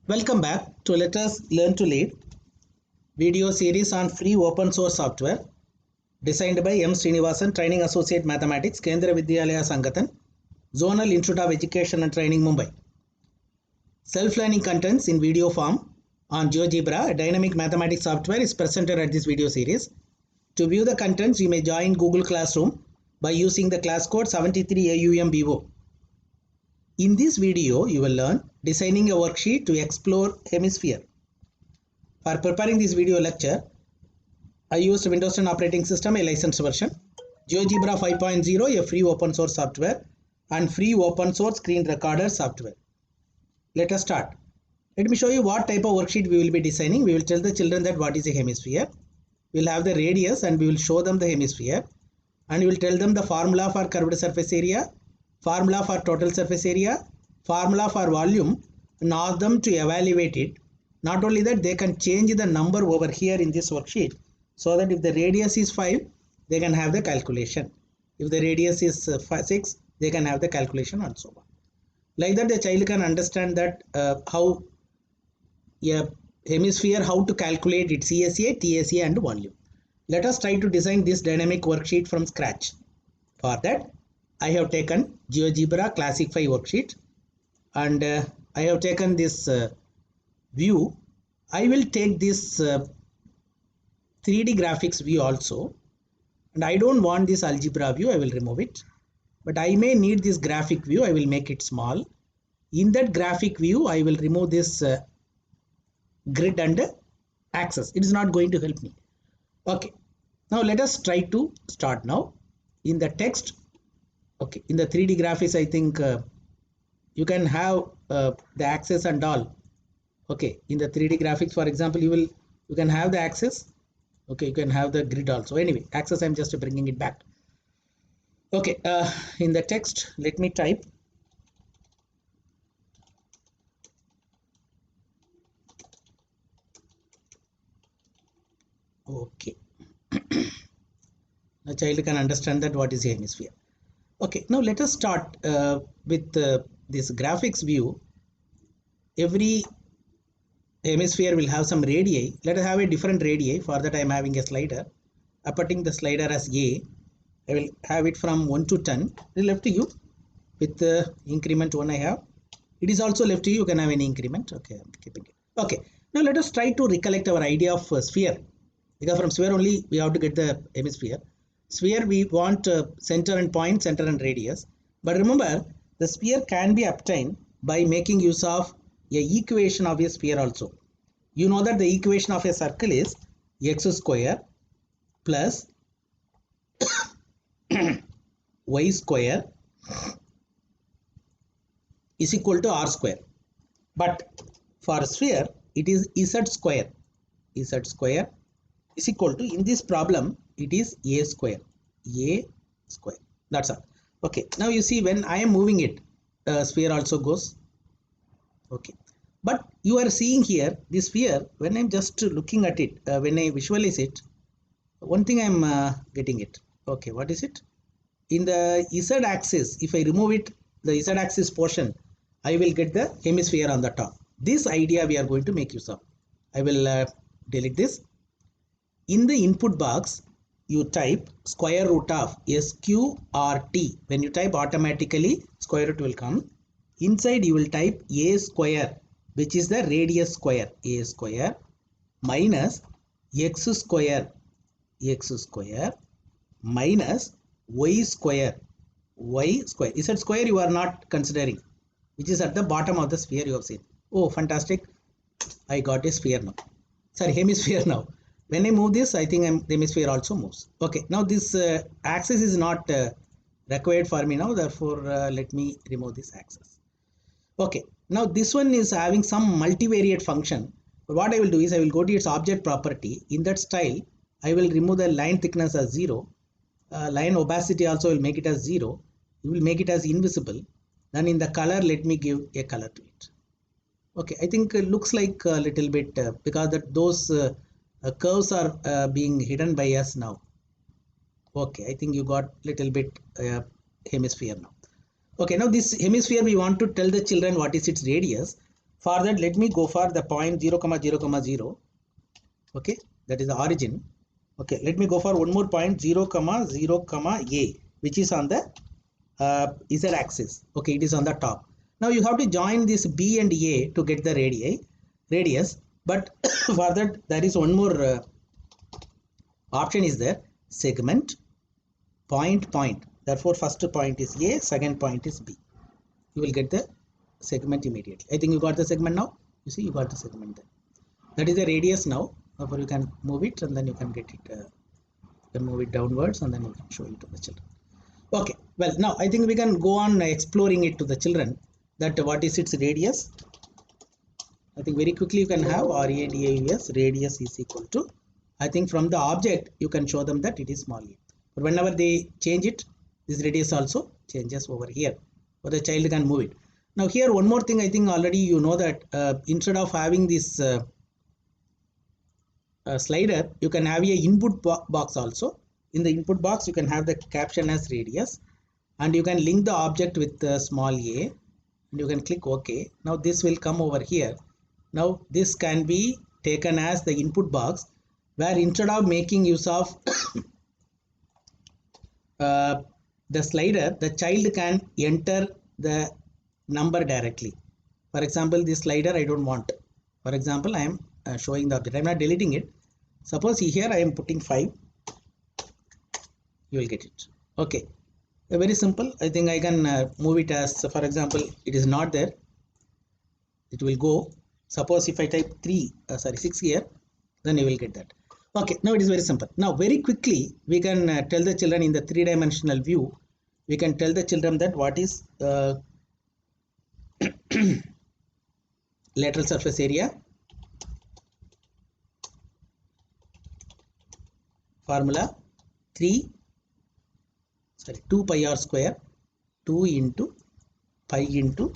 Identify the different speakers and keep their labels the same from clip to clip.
Speaker 1: Welcome back to Let Us Learn to Lead video series on free open source software designed by M. Srinivasan, Training Associate Mathematics, Kendra Vidyalaya Sangathan, Zonal Institute of Education and Training, Mumbai. Self-learning contents in video form on GeoGebra, a dynamic mathematics software, is presented at this video series. To view the contents, you may join Google Classroom by using the class code 73AUMBO. In this video, you will learn designing a worksheet to explore hemisphere. For preparing this video lecture, I used Windows 10 operating system, a licensed version, GeoGebra 5.0, a free open source software, and free open source screen recorder software. Let us start. Let me show you what type of worksheet we will be designing. We will tell the children that what is a hemisphere. We will have the radius and we will show them the hemisphere. And we will tell them the formula for curved surface area, formula for total surface area, formula for volume, and ask them to evaluate it. Not only that, they can change the number over here in this worksheet so that if the radius is 5, they can have the calculation. If the radius is 6, they can have the calculation and so on. Like that, the child can understand that how a hemisphere, how to calculate its CSA, TSA and volume. Let us try to design this dynamic worksheet from scratch. For that, I have taken GeoGebra Classic 5 worksheet and I have taken this view. I will take this 3D graphics view also, and I don't want this algebra view. I will remove it, but I may need this graphic view. I will make it small. In that graphic view, I will remove this grid and axis. It is not going to help me. Okay, now let us try to start now. In the text, okay, in the 3D graphics, I think you can have the axis and all. Okay, in the 3D graphics, for example, you can have the axis. Okay, you can have the grid also. Anyway, axis, I'm just bringing it back. Okay, in the text, let me type. Okay, the child can understand that what is a hemisphere. Okay, now let us start with this graphics view. Every hemisphere will have some radii. Let us have a different radii. For that, I am having a slider. I'm putting the slider as A. I will have it from 1 to 10. It is left to you. With the increment 1 I have. It is also left to you. You can have any increment. Okay, I'm keeping it. Okay, now let us try to recollect our idea of sphere. Because from sphere only we have to get the hemisphere. Sphere we want center and point, center and radius. But remember, the sphere can be obtained by making use of a equation of a sphere also. You know that the equation of a circle is x square plus y square is equal to r square. But for sphere, it is z square. Z square is equal to, in this problem, it is a square. A square. That's all. Okay. Now you see when I am moving it, sphere also goes. Okay. But you are seeing here this sphere, when I'm just looking at it, when I visualize it, one thing I'm getting it. Okay. What is it? In the z axis, if I remove it, the z axis portion, I will get the hemisphere on the top. This idea we are going to make use of. I will delete this. In the input box, you type square root of SQRT. When you type, automatically square root will come. Inside you will type a square, which is the radius square. A square minus x square minus y square. Z square you are not considering, which is at the bottom of the sphere you have seen. Oh, fantastic. I got a sphere now. Sorry, hemisphere now. When I move this, I think the hemisphere also moves. Okay, now this axis is not required for me now. Therefore, let me remove this axis. Okay, now this one is having some multivariate function. But what I will do is I will go to its object property. In that style, I will remove the line thickness as 0. Line opacity also will make it as 0. You will make it as invisible. Then in the color, let me give a color to it. Okay, I think it looks like a little bit because those curves are being hidden by us now. Okay, I think you got little bit hemisphere now. Okay, now this hemisphere we want to tell the children what is its radius. For that, let me go for the point 0, 0, 0. Okay, that is the origin. Okay, let me go for one more point 0, 0, a, which is on the z axis. Okay, it is on the top. Now you have to join this b and a to get the radius. But for that, there is one more option is there: segment, point. Therefore, first point is a, second point is b. You will get the segment immediately. I think you got the segment now. You see, you got the segment there. That is the radius now. Therefore, you can move it and then you can get it. You can move it downwards and then you can show it to the children. Okay. Well, now I think we can go on exploring it to the children. That what is its radius? I think very quickly you can have radius. Radius is equal to. I think from the object you can show them that it is small a. But whenever they change it, this radius also changes over here. Or the child can move it. Now here one more thing, I think already you know that instead of having this slider, you can have a input box also. In the input box you can have the caption as radius, and you can link the object with small a, and you can click OK. Now this will come over here. Now this can be taken as the input box, where instead of making use of the slider, the child can enter the number directly. For example, this slider I don't want. For example, I am showing the object. I am not deleting it. Suppose here I am putting 5. You will get it. Okay. Very simple. I think I can move it as, for example, it is not there. It will go. Suppose if I type 6 here, then you will get that. Okay. Now it is very simple. Now very quickly we can tell the children in the 3-dimensional view. We can tell the children that what is lateral surface area, formula 2 pi r square, 2 into pi into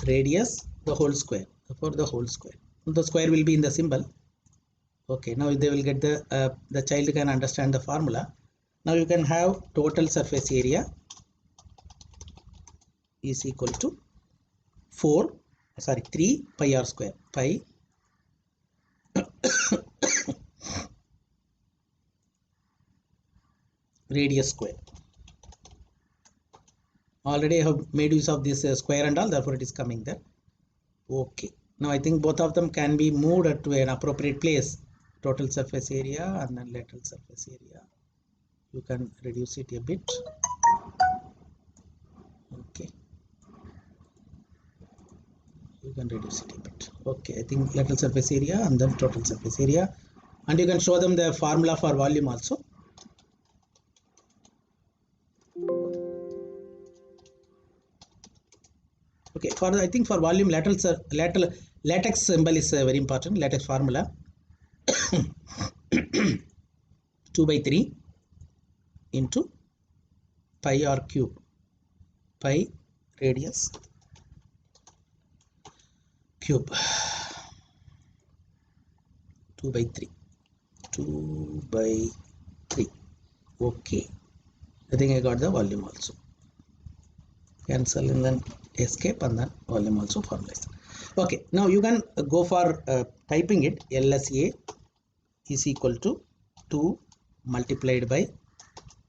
Speaker 1: radius the whole square, for the whole square. The square will be in the symbol. Okay, now they will get the child can understand the formula. Now you can have total surface area is equal to 3 pi r square, pi radius square. Already I have made use of this square and all, therefore it is coming there. Okay, now I think both of them can be moved to an appropriate place. Total surface area and then lateral surface area. You can reduce it a bit. Okay, you can reduce it a bit. Okay, I think lateral surface area and then total surface area, and you can show them the formula for volume also. Okay, I think for volume, latex symbol is very important. Latex formula 2 by 3 into pi r cube, pi radius cube, 2 by 3. Okay, I think I got the volume also. Cancel and then escape and then volume also formalized. Okay, now you can go for typing it. LSA is equal to 2 multiplied by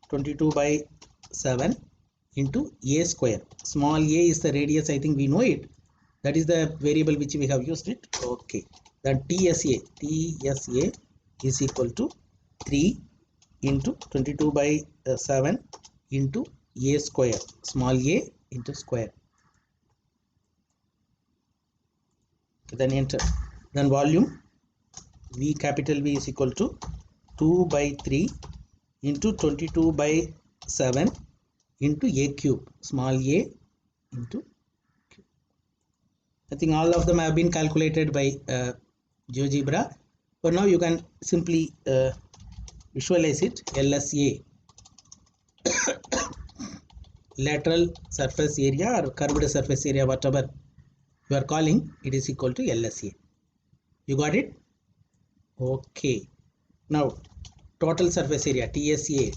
Speaker 1: 22 by 7 into a square. Small a is the radius, I think we know it. That is the variable which we have used it. Okay, then TSA is equal to 3 into 22 by 7 into a square, small a into square. Okay, then enter. Then volume V, capital V is equal to 2 by 3 into 22 by 7 into a cube, small a into cube. I think all of them have been calculated by GeoGebra. For now you can simply visualize it. LSA lateral surface area or curved surface area, whatever you are calling, it is equal to LSA. You got it? Okay. Now total surface area TSA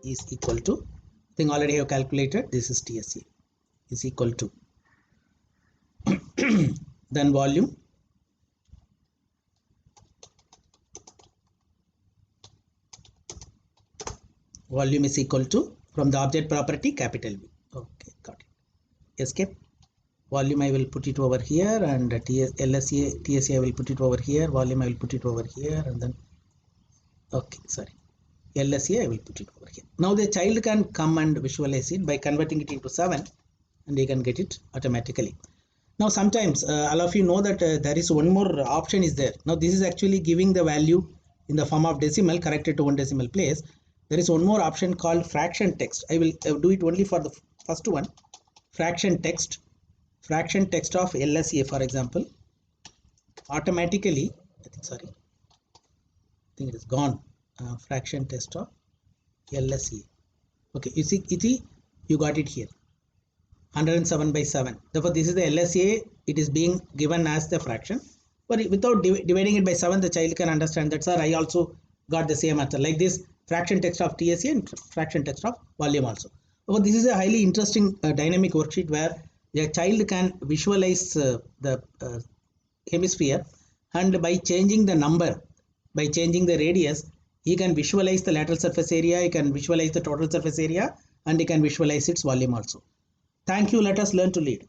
Speaker 1: is equal to, I think already I have calculated, this is TSA is equal to then volume is equal to, from the object property, capital V. Okay, got it. Escape. Volume I will put it over here, and LSA, TSA I will put it over here, volume I will put it over here, and then, okay, sorry, LSA I will put it over here. Now the child can come and visualize it by converting it into 7, and he can get it automatically. Now sometimes all of you know that there is one more option is there. Now this is actually giving the value in the form of decimal corrected to one decimal place. There is one more option called fraction text. I will do it only for the first one. Fraction text of LSA, for example, automatically, I think it is gone. Fraction text of LSA. Okay, you see, you got it here. 107 by 7. Therefore, this is the LSA. It is being given as the fraction. But without dividing it by 7, the child can understand that, sir, I also got the same answer. Like this, fraction text of TSA and fraction text of volume also. So this is a highly interesting dynamic worksheet where the child can visualize the hemisphere, and by changing the number, by changing the radius, he can visualize the lateral surface area, he can visualize the total surface area, and he can visualize its volume also. Thank you. Let us learn to lead.